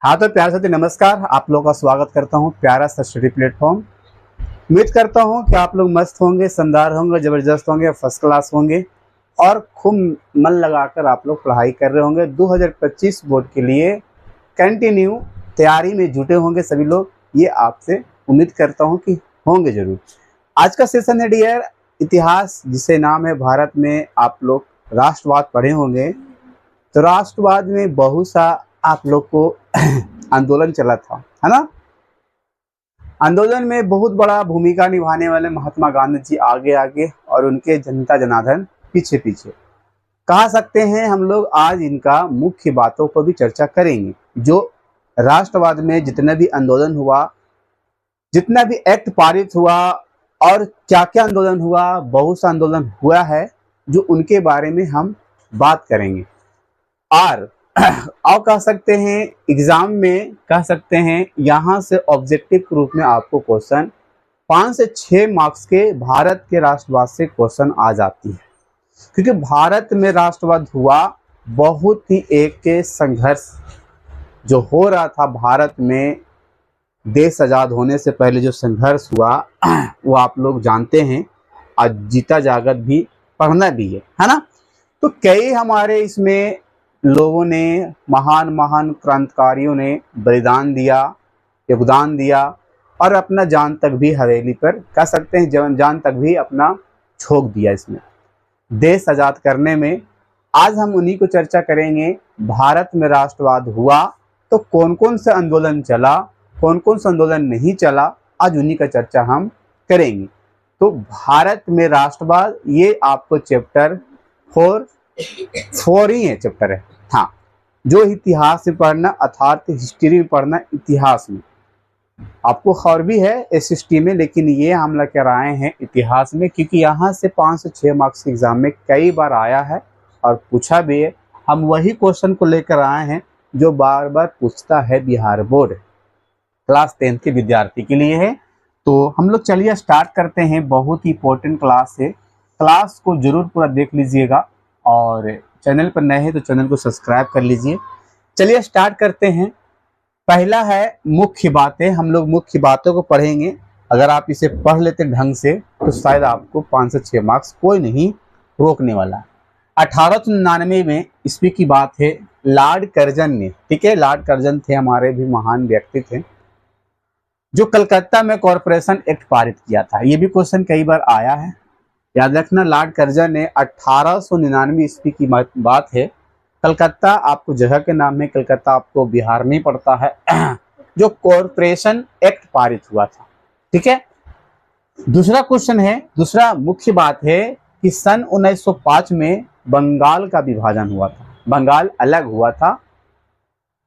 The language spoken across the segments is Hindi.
हाँ तो प्यारे साथी नमस्कार, आप लोगों का स्वागत करता हूँ प्यारा सा स्टडी प्लेटफॉर्म। उम्मीद करता हूँ कि आप लोग मस्त होंगे, शानदार होंगे, ज़बरदस्त होंगे, फर्स्ट क्लास होंगे और खूब मन लगाकर आप लोग पढ़ाई कर रहे होंगे। 2025 बोर्ड के लिए कंटिन्यू तैयारी में जुटे होंगे सभी लोग, ये आपसे उम्मीद करता हूँ कि होंगे ज़रूर। आज का सेशन है डियर इतिहास, जिसे नाम है भारत में। आप लोग राष्ट्रवाद पढ़े होंगे, तो राष्ट्रवाद में बहुत सा आप लोग को आंदोलन चला था, है ना। आंदोलन में बहुत बड़ा भूमिका निभाने वाले महात्मा गांधी जी आगे आगे और उनके जनता जनार्दन पीछे पीछे। कह सकते हैं हम लोग आज इनका मुख्य बातों पर भी चर्चा करेंगे। जो राष्ट्रवाद में जितना भी आंदोलन हुआ, जितना भी एक्ट पारित हुआ और क्या क्या आंदोलन हुआ, बहुत सा आंदोलन हुआ है जो उनके बारे में हम बात करेंगे। और कह सकते हैं एग्जाम में कह सकते हैं यहाँ से ऑब्जेक्टिव के रूप में आपको क्वेश्चन 5 से 6 मार्क्स के भारत के राष्ट्रवाद से क्वेश्चन आ जाती है, क्योंकि भारत में राष्ट्रवाद हुआ बहुत ही एक संघर्ष जो हो रहा था। भारत में देश आज़ाद होने से पहले जो संघर्ष हुआ वो आप लोग जानते हैं, आज जीता जागत भी पढ़ना भी है ना। तो कई हमारे इसमें लोगों ने, महान महान क्रांतिकारियों ने बलिदान दिया, योगदान दिया और अपना जान तक भी हवेली पर कह सकते हैं जान तक भी अपना झोंक दिया इसमें देश आज़ाद करने में। आज हम उन्हीं को चर्चा करेंगे। भारत में राष्ट्रवाद हुआ तो कौन कौन सा आंदोलन चला, कौन कौन सा आंदोलन नहीं चला, आज उन्हीं का चर्चा हम करेंगे। तो भारत में राष्ट्रवाद, ये आपको चैप्टर 4 ही है, चैप्टर है। हाँ, जो इतिहास में पढ़ना अर्थात हिस्ट्री में पढ़ना, इतिहास में आपको खबर भी है एसएसटी में, लेकिन ये हम लोग कर आए हैं इतिहास में, क्योंकि यहाँ से 5 से 6 मार्क्स के एग्जाम में कई बार आया है और पूछा भी है। हम वही क्वेश्चन को लेकर आए हैं जो बार बार पूछता है बिहार बोर्ड, क्लास 10 के विद्यार्थी के लिए है। तो हम लोग चलिए स्टार्ट करते हैं। बहुत ही इंपॉर्टेंट क्लास है, क्लास को जरूर पूरा देख लीजिएगा और चैनल पर नए हैं तो चैनल को सब्सक्राइब कर लीजिए। चलिए स्टार्ट करते हैं। पहला है मुख्य बातें। हम लोग मुख्य बातों को पढ़ेंगे। अगर आप इसे पढ़ लेते ढंग से तो शायद आपको 5 से 6 मार्क्स कोई नहीं रोकने वाला। 1899 में ईस्वी की बात है, लॉर्ड कर्जन ने, ठीक है, लॉर्ड कर्जन थे, हमारे भी महान व्यक्ति थे, जो कलकत्ता में कॉरपोरेशन एक्ट पारित किया था। ये भी क्वेश्चन कई बार आया है, याद रखना। लॉर्ड कर्जन ने 1899 ईस्वी की बात है। कलकत्ता आपको जगह के नाम है, कलकत्ता आपको बिहार में पड़ता है, जो कॉरपोरेशन एक्ट पारित हुआ था, ठीक है। दूसरा क्वेश्चन है, दूसरा मुख्य बात है कि सन 1905 में बंगाल का विभाजन हुआ था। बंगाल अलग हुआ था,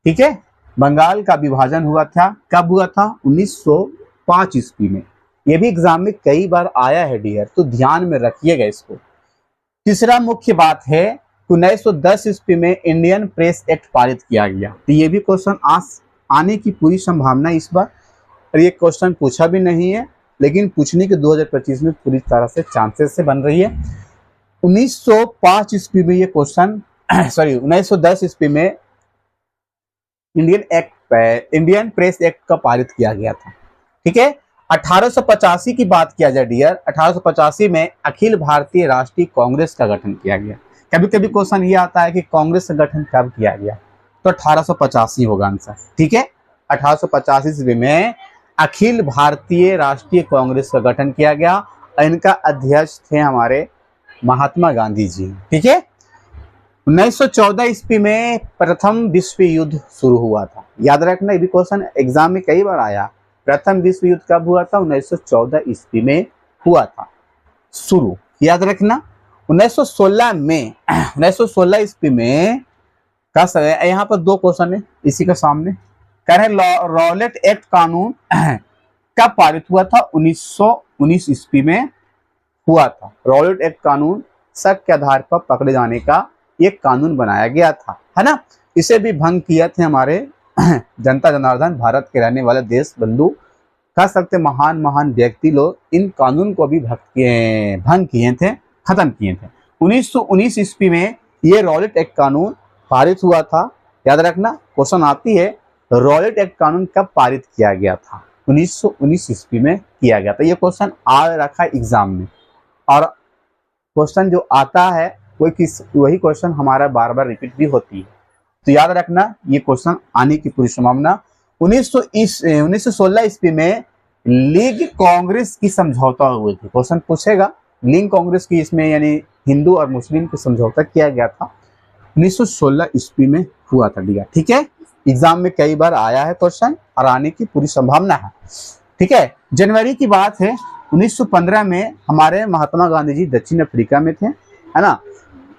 ठीक है, बंगाल का विभाजन हुआ था। कब हुआ था? 1905 ईस्वी में। ये भी एग्जाम में कई बार आया है डियर, तो ध्यान में रखिएगा इसको। तीसरा मुख्य बात है 1910 ईस्वी में इंडियन प्रेस एक्ट पारित किया गया। तो ये भी क्वेश्चन आने की पूरी संभावना इस बार, और ये क्वेश्चन पूछा भी नहीं है लेकिन पूछने के 2025 में पूरी तरह से चांसेस से बन रही है। 1905 ईस्वी में ये क्वेश्चन 1910 ईस्वी में इंडियन प्रेस एक्ट का पारित किया गया था, ठीक है। 1885 की बात किया जाए डियर, 1885 में अखिल भारतीय राष्ट्रीय कांग्रेस का गठन किया गया। कभी कभी क्वेश्चन ये आता है कि कांग्रेस का गठन कब किया गया, तो 1885 होगा आंसर, ठीक है। 1885 ईस्वी में अखिल भारतीय राष्ट्रीय कांग्रेस का गठन किया गया। इनका अध्यक्ष थे हमारे महात्मा गांधी जी, ठीक है। 1914 ईस्वी में प्रथम विश्व युद्ध शुरू हुआ था। याद रखना, ये भी क्वेश्चन एग्जाम में कई बार आया। प्रथम विश्व युद्ध कब हुआ था? 1914 ईस्वी में हुआ था शुरू, याद रखना। 1916 ईस्वी में का समय, यहाँ पर 2 क्वेश्चन है इसी का सामने। कह रहे रॉलेट एक्ट कानून कब पारित हुआ था? 1919 ईस्वी में हुआ था। रॉलेट एक्ट कानून शक के आधार पर पकड़े जाने का एक कानून बनाया गया था, है ना। इसे भी भंग किया थे हमारे जनता जनार्दन, भारत के रहने वाले देश बंधु, कह सकते महान महान व्यक्ति लोग इन कानून को भी भंग किए थे, खत्म किए थे। 1919 ईस्वी में ये रॉलेट एक्ट कानून पारित हुआ था। याद रखना, क्वेश्चन आती है रॉलेट एक्ट कानून कब पारित किया गया था? 1919 ईस्वी में किया गया था। ये क्वेश्चन आ रखा है एग्जाम में, और क्वेश्चन जो आता है वही क्वेश्चन हमारा बार बार रिपीट भी होती है, तो याद रखना ये क्वेश्चन आने की पूरी संभावना। 1916 ईस्वी में लीग कांग्रेस की समझौता हुई थी। क्वेश्चन पूछेगा लीग कांग्रेस की, इसमें यानी हिंदू और मुस्लिम की समझौता किया गया था, 1916 ईस्वी में हुआ था डियर। ठीक है, एग्जाम में कई बार आया है क्वेश्चन और आने की पूरी संभावना है। ठीक है, जनवरी की बात है, 1915 में हमारे महात्मा गांधी जी दक्षिण अफ्रीका में थे, है ना,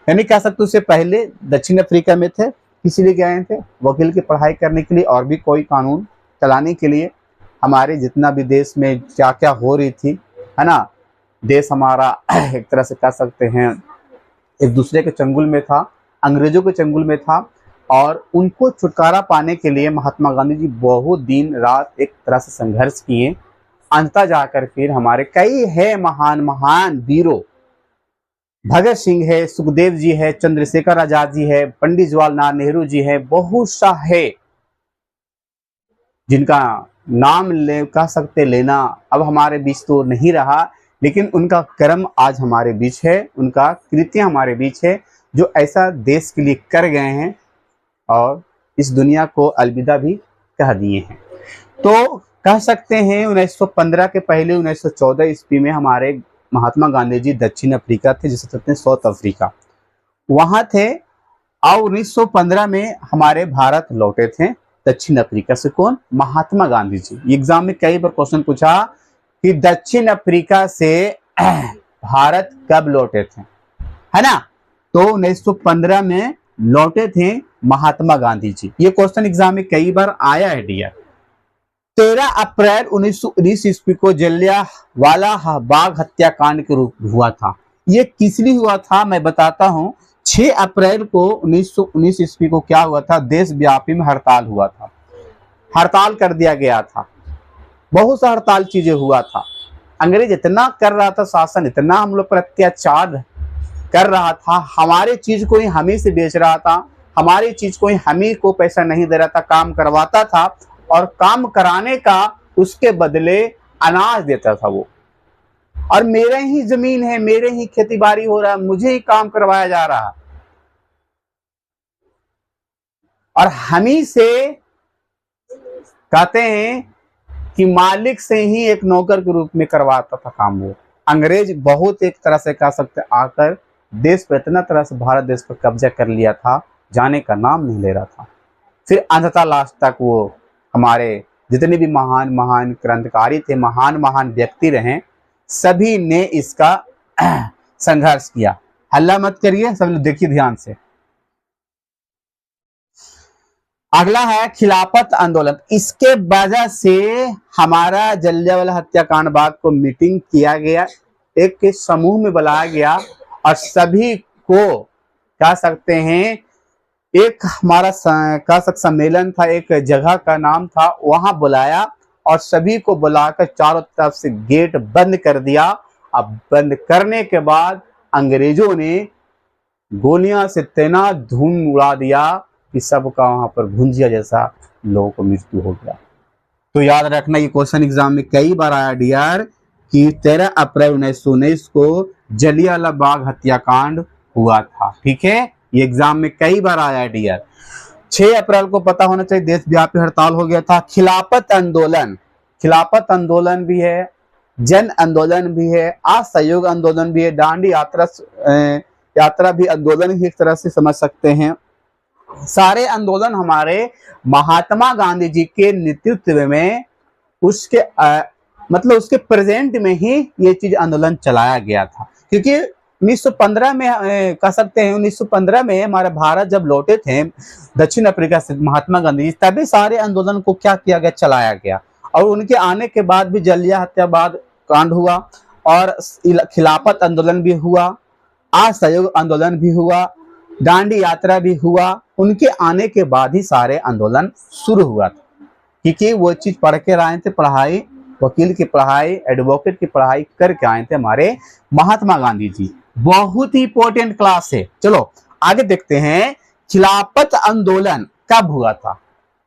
यानी कह सकते उससे पहले दक्षिण अफ्रीका में थे। किसी लिए गए थे? वकील की पढ़ाई करने के लिए और भी कोई कानून चलाने के लिए। हमारे जितना भी देश में क्या क्या हो रही थी, है ना, देश हमारा एक तरह से कह सकते हैं एक दूसरे के चंगुल में था, अंग्रेजों के चंगुल में था, और उनको छुटकारा पाने के लिए महात्मा गांधी जी बहुत दिन रात एक तरह से संघर्ष किए। अंततः जाकर फिर हमारे कई है महान महान वीरों, भगत सिंह है, सुखदेव जी है, चंद्रशेखर आजाद जी है, पंडित जवाहरलाल नेहरू जी है, बहुत सा है जिनका नाम कह सकते लेना अब हमारे बीच तो नहीं रहा, लेकिन उनका कर्म आज हमारे बीच है, उनका कृत्य हमारे बीच है, जो ऐसा देश के लिए कर गए हैं और इस दुनिया को अलविदा भी कह दिए हैं। तो कह सकते हैं 1915 के पहले 1914 ईस्वी में हमारे महात्मा गांधी जी दक्षिण अफ्रीका थे, जिसे कहते हैं साउथ अफ्रीका, वहां थे। और 1915 में हमारे भारत लौटे थे दक्षिण अफ्रीका से। कौन? महात्मा गांधी जी। एग्जाम में कई बार क्वेश्चन पूछा कि दक्षिण अफ्रीका से भारत कब लौटे थे, है ना, तो 1915 में लौटे थे महात्मा गांधी जी। ये क्वेश्चन एग्जाम में कई बार आया है डियर। 13 अप्रैल 1919 ईस्वी को जलियांवाला बाग हत्याकांड के रूप में हुआ था। ये किस लिए हुआ था मैं बताता हूँ। 6 अप्रैल को 1919 ईस्वी को क्या हुआ था? देशव्यापी में हड़ताल हुआ था, हड़ताल कर दिया गया था, बहुत सा हड़ताल चीजें हुआ था। अंग्रेज इतना कर रहा था, शासन इतना हम लोग पर अत्याचार कर रहा था, हमारे चीज को ही हम ही से बेच रहा था, हमारी चीज को ही हम ही को पैसा नहीं दे रहा था, काम करवाता था और काम कराने का उसके बदले अनाज देता था वो, और मेरे ही जमीन है, मेरे ही खेती बाड़ी हो रहा है, मुझे ही काम करवाया जा रहा, और हम ही से कहते हैं कि मालिक से ही एक नौकर के रूप में करवाता था काम वो। अंग्रेज बहुत एक तरह से कह सकते आकर देश पर इतना तरह से भारत देश पर कब्जा कर लिया था, जाने का नाम नहीं ले रहा था। फिर अंततः लास्ट तक वो हमारे जितने भी महान महान क्रांतिकारी थे, महान महान व्यक्ति रहे, सभी ने इसका संघर्ष किया। हल्ला मत करिए, सब लोग देखिए ध्यान से। अगला है खिलाफत आंदोलन। इसके वजह से हमारा जलियांवाला हत्याकांड बाग को मीटिंग किया गया, एक के समूह में बुलाया गया और सभी को कह सकते हैं एक हमारा कह सकते सम्मेलन था, एक जगह का नाम था, वहां बुलाया और सभी को बुलाकर चारों तरफ से गेट बंद कर दिया। अब बंद करने के बाद अंग्रेजों ने गोलियां से इतना धूम उड़ा दिया कि सबका वहां पर भुंजिया जैसा लोगों को मृत्यु हो गया। तो याद रखना ये क्वेश्चन एग्जाम में कई बार आया डियर कि 13 अप्रैल 1919 को जलियांवाला बाग हत्याकांड हुआ था। ठीक है, ये एग्जाम में कई बार आया डियर। 6 अप्रैल को पता होना चाहिए देशव्यापी हड़ताल हो गया था। खिलाफत आंदोलन, खिलाफत आंदोलन भी है, जन आंदोलन भी है, असहयोग आंदोलन भी है, दांडी यात्रा भी आंदोलन ही एक तरह से समझ सकते हैं। सारे आंदोलन हमारे महात्मा गांधी जी के नेतृत्व में उसके मतलब उसके प्रेजेंट में ही ये चीज आंदोलन चलाया गया था। क्योंकि 1915 में कह सकते हैं 1915 में हमारा भारत जब लौटे थे दक्षिण अफ्रीका से महात्मा गांधी जी, तभी सारे आंदोलन को क्या किया गया, चलाया गया। और उनके आने के बाद भी जलिया हत्याबाद कांड हुआ और खिलाफत आंदोलन भी हुआ, असहयोग आंदोलन भी हुआ, दांडी यात्रा भी हुआ। उनके आने के बाद ही सारे आंदोलन शुरू हुआ था, क्योंकि वो चीज पढ़ के आए थे, पढ़ाई वकील की पढ़ाई, एडवोकेट की पढ़ाई करके आए थे हमारे महात्मा गांधी जी। बहुत ही इंपॉर्टेंट क्लास है। चलो आगे देखते हैं खिलाफत आंदोलन कब हुआ था।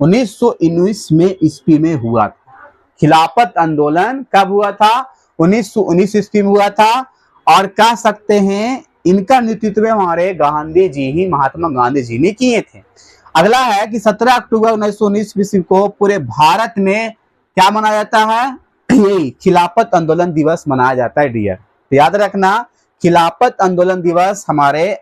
1919 में ईस्वी में हुआ था। खिलाफत आंदोलन कब हुआ था? 1919 ईस्वी में हुआ था। और कह सकते हैं इनका नेतृत्व हमारे गांधी जी ही, महात्मा गांधी जी ने किए थे। अगला है कि 17 अक्टूबर 1919 ईस्वी को पूरे भारत में क्या मनाया जाता है? यही खिलाफत आंदोलन दिवस मनाया जाता है डियर। तो याद रखना, खिलाफत आंदोलन दिवस हमारे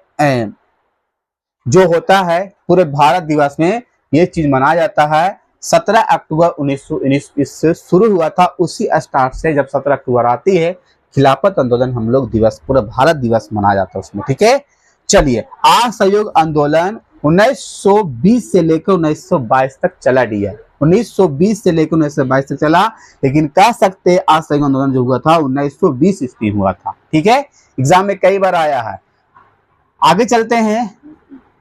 जो होता है पूरे भारत दिवस में ये चीज मनाया जाता है। 17 अक्टूबर 1919 इससे शुरू हुआ था, उसी स्टार्ट से जब 17 अक्टूबर आती है खिलाफत आंदोलन हम लोग दिवस, पूरा भारत दिवस मनाया जाता है उसमें। ठीक है, चलिए। असहयोग आंदोलन 1920 से लेकर 1922 तक चला डियर। 1920 से लेकर 1922 तक चला, लेकिन कह सकते हैं असहयोग आंदोलन जो हुआ था 1920 ईस्वी हुआ था। ठीक है, एग्जाम में कई बार आया है। आगे चलते हैं।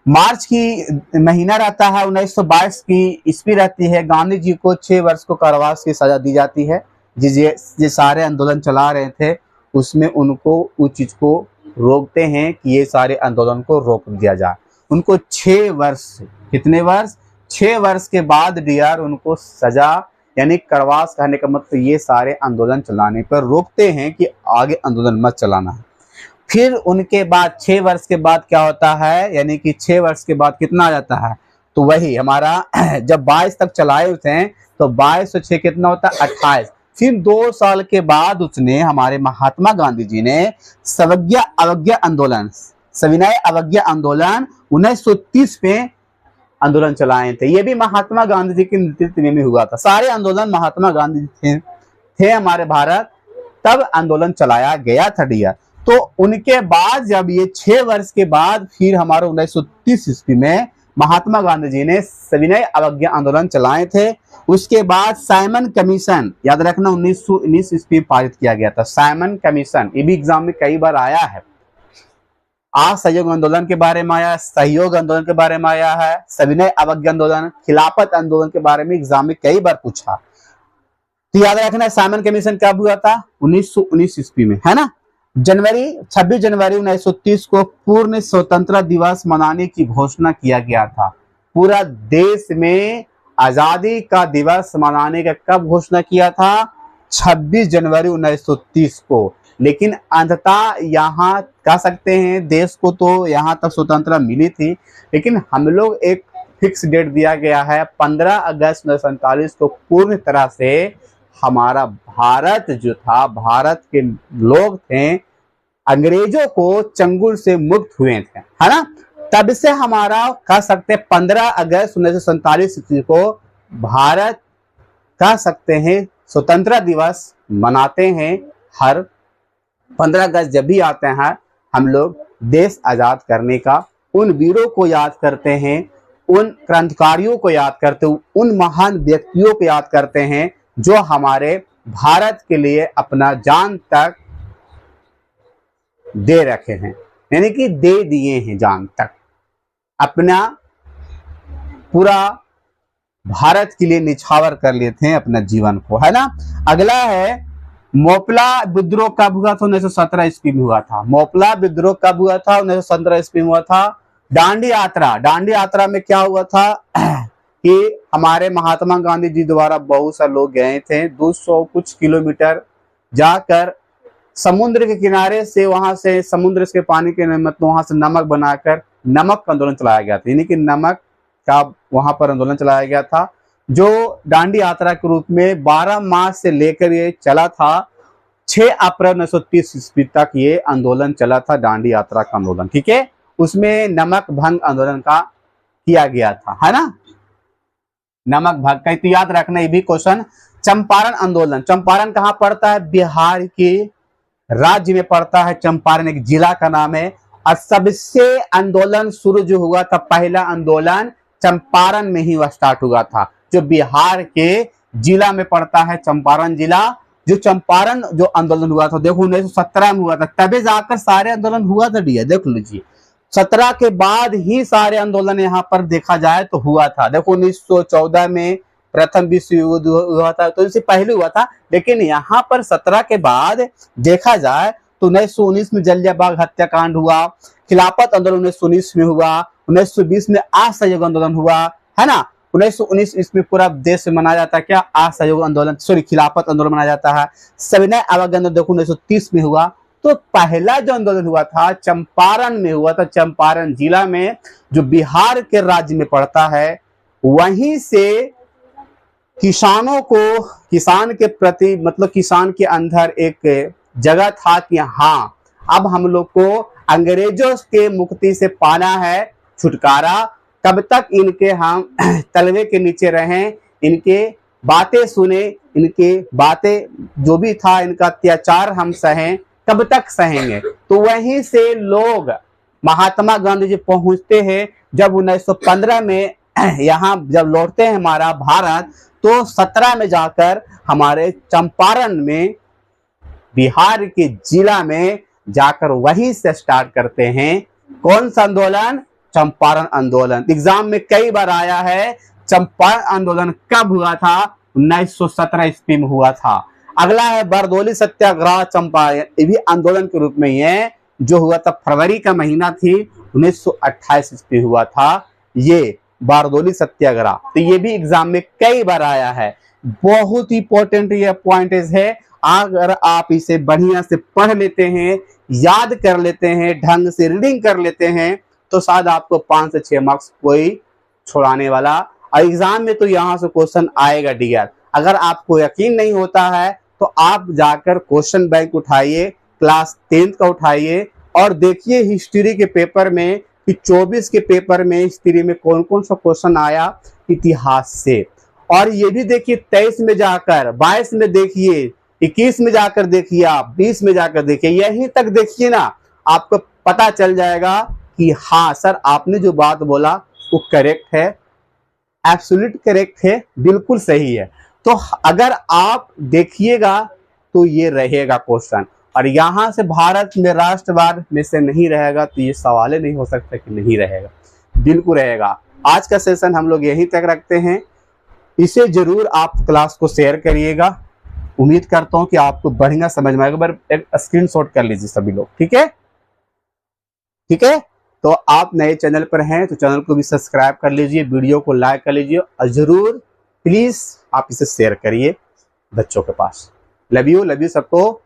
मार्च की महीना रहता है, 1922 की ईस्वी रहती है। गांधी जी को 6 वर्ष को कारावास की सजा दी जाती है। जो सारे आंदोलन चला रहे थे उसमें उनको उस चीज को रोकते हैं कि ये सारे आंदोलन को रोक दिया जाए। उनको 6 वर्ष, कितने वर्ष? 6 वर्ष के बाद डियर उनको सजा, यानी कारावास कहने का मतलब ये सारे आंदोलन चलाने पर रोकते हैं कि आगे आंदोलन मत चलाना है। फिर उनके बाद 6 वर्ष के बाद क्या होता है, यानी कि 6 वर्ष के बाद कितना आ जाता है? तो वही हमारा जब 22 तक चलाए थे तो 22 और 6 कितना होता है? 28। फिर 2 साल के बाद उसने, हमारे महात्मा गांधी जी ने सविनय अवज्ञा आंदोलन, सविनय अवज्ञा आंदोलन 1930 में आंदोलन चलाए थे। ये भी महात्मा गांधी जी के नेतृत्व में हुआ था। सारे आंदोलन महात्मा गांधी जी थे हमारे भारत, तब आंदोलन चलाया गया था डियर। तो उनके बाद जब ये 6 वर्ष के बाद फिर हमारे 1930 ईस्वी में महात्मा गांधी जी ने सविनय अवज्ञा आंदोलन चलाए थे। उसके बाद साइमन कमीशन, याद रखना, 1919 ईस्वी में पारित किया गया था। साइमन कमीशन ये भी एग्जाम में कई बार आया है। असहयोग आंदोलन के बारे में आया, सहयोग आंदोलन के बारे में आया है, सविनय अवज्ञा आंदोलन, खिलाफत आंदोलन के बारे में एग्जाम में कई बार पूछा। तो याद रखना साइमन कमीशन कब हुआ था? 1919 ईस्वी में, है ना। 26 जनवरी 1930 को पूर्ण स्वतंत्रता दिवस मनाने की घोषणा किया गया था। पूरा देश में आजादी का दिवस मनाने का कब घोषणा किया था? 26 जनवरी 1930 को। लेकिन अंततः यहाँ कह सकते हैं देश को तो यहाँ तक स्वतंत्रता मिली थी, लेकिन हम लोग एक फिक्स डेट दिया गया है 15 अगस्त 1947 को पूर्ण तरह से हमारा भारत जो था, भारत के लोग थे, अंग्रेजों को चंगुल से मुक्त हुए थे, है ना। तब से हमारा कह सकते हैं 15 अगस्त 1947 ईस्वी को भारत कह सकते हैं स्वतंत्रता दिवस मनाते हैं। हर 15 अगस्त जब भी आते हैं हम लोग देश आजाद करने का, उन वीरों को याद करते हैं, उन क्रांतिकारियों को याद करते हैं, उन महान व्यक्तियों को याद करते हैं जो हमारे भारत के लिए अपना जान तक दे रखे हैं, यानी कि दे दिए हैं, जान तक अपना पूरा भारत के लिए निछावर कर लेते हैं अपना जीवन को, है ना। अगला है मोपला विद्रोह कब हुआ था? 1917 ईस्वी में हुआ था। मोपला विद्रोह कब हुआ था? 1917 ईस्वी में हुआ था। दांडी यात्रा, दांडी यात्रा में क्या हुआ था कि हमारे महात्मा गांधी जी द्वारा बहुत सारे लोग गए थे, 200 कुछ किलोमीटर जाकर समुद्र के किनारे से, वहां से समुद्र के पानी के मतलब वहां से नमक बनाकर नमक का आंदोलन चलाया गया था, यानी कि नमक का वहां पर आंदोलन चलाया गया था, जो दांडी यात्रा के रूप में 12 मार्च से लेकर ये चला था। 6 अप्रैल 1930 ईस्वी तक ये आंदोलन चला था, दांडी यात्रा का आंदोलन। ठीक है, उसमें नमक भंग आंदोलन का किया गया था, है ना। नमक भंग का तो याद रखना, ये भी क्वेश्चन। चंपारण आंदोलन, चंपारण कहाँ पड़ता है? बिहार के राज्य में पड़ता है। चंपारण एक जिला का नाम है। और सबसे आंदोलन शुरू जो हुआ था, पहला आंदोलन चंपारण में ही स्टार्ट हुआ था, जो बिहार के जिला में पड़ता है, चंपारण जिला। जो चंपारण जो आंदोलन हुआ था, देखो 1917 में हुआ था, तभी जाकर सारे आंदोलन हुआ था डियर, देख लीजिए। 17 के बाद ही सारे आंदोलन यहाँ पर देखा जाए तो हुआ था। देखो 1914 में प्रथम विश्व युद्ध हुआ था, तो इससे पहले हुआ था, लेकिन यहाँ पर 17 के बाद देखा जाए तो 1919 में जलियांवाला हत्याकांड हुआ, खिलाफत आंदोलन 1919 में हुआ, 1920 में असहयोग आंदोलन हुआ, है ना। 1919 ईस्वी पूरा देश में मनाया जाता है क्या, असहयोग आंदोलन, सॉरी खिलाफत आंदोलन मनाया जाता है। सविनय अवज्ञा आंदोलन देखो 1930 में हुआ। तो पहला जो आंदोलन हुआ था चंपारण में हुआ था, चंपारण जिला में जो बिहार के राज्य में पड़ता है। वहीं से किसानों को, किसान के प्रति मतलब किसान के अंदर एक जगह था कि हाँ अब हम लोग को अंग्रेजों के मुक्ति से पाना है छुटकारा, कब तक इनके हम तलवे के नीचे रहें, इनके बातें सुने, इनके बातें जो भी था इनका अत्याचार हम सहें, कब तक सहेंगे। तो वहीं से लोग महात्मा गांधी जी पहुंचते हैं। जब 1915 में यहाँ जब लौटते हैं हमारा भारत, तो 17 में जाकर हमारे चंपारण में बिहार के जिला में जाकर वहीं से स्टार्ट करते हैं। कौन सा आंदोलन, चंपारण आंदोलन। एग्जाम में कई बार आया है चंपारण आंदोलन कब हुआ था, 1917 ईस्वी में हुआ था। अगला है बारदोली सत्याग्रह चंपारण, ये भी आंदोलन के रूप में ही है, जो हुआ था फरवरी का महीना थी 1928 ईस्वी हुआ था ये बारदोली सत्याग्रह। तो ये भी एग्जाम में कई बार आया है। बहुत इंपॉर्टेंट ये पॉइंट है, अगर आप इसे बढ़िया से पढ़ लेते हैं, याद कर लेते हैं, ढंग से रीडिंग कर लेते हैं, तो शायद आपको 5 से 6 मार्क्स कोई छुड़ाने वाला। और एग्जाम में तो यहाँ से क्वेश्चन आएगा डियर। अगर आपको यकीन नहीं होता है तो आप जाकर क्वेश्चन बैंक उठाइए, क्लास 10th का उठाइए और देखिए हिस्ट्री के पेपर में कि 24 के पेपर में हिस्ट्री में कौन कौन सा क्वेश्चन आया इतिहास से। और ये भी देखिए 23 में जाकर, 22 में देखिए, 21 में जाकर देखिए, आप 20 में जाकर देखिए, यहीं तक देखिए ना, आपको पता चल जाएगा कि हाँ सर आपने जो बात बोला वो करेक्ट है, एब्सोल्यूट करेक्ट है, बिल्कुल सही है। तो अगर आप देखिएगा तो ये रहेगा क्वेश्चन। और यहां से भारत में राष्ट्रवाद में से नहीं रहेगा तो ये सवाल ही नहीं हो सकता कि नहीं रहेगा, बिल्कुल रहेगा। आज का सेशन हम लोग यहीं तक रखते हैं। इसे जरूर आप क्लास को शेयर करिएगा। उम्मीद करता हूं कि आपको बढ़िया समझ में आएगा। पर एक स्क्रीनशॉट कर लीजिए सभी लोग, ठीक है, ठीक है। तो आप नए चैनल पर हैं तो चैनल को भी सब्सक्राइब कर लीजिए, वीडियो को लाइक कर लीजिए और जरूर प्लीज आप इसे शेयर करिए बच्चों के पास। लव यू सबको।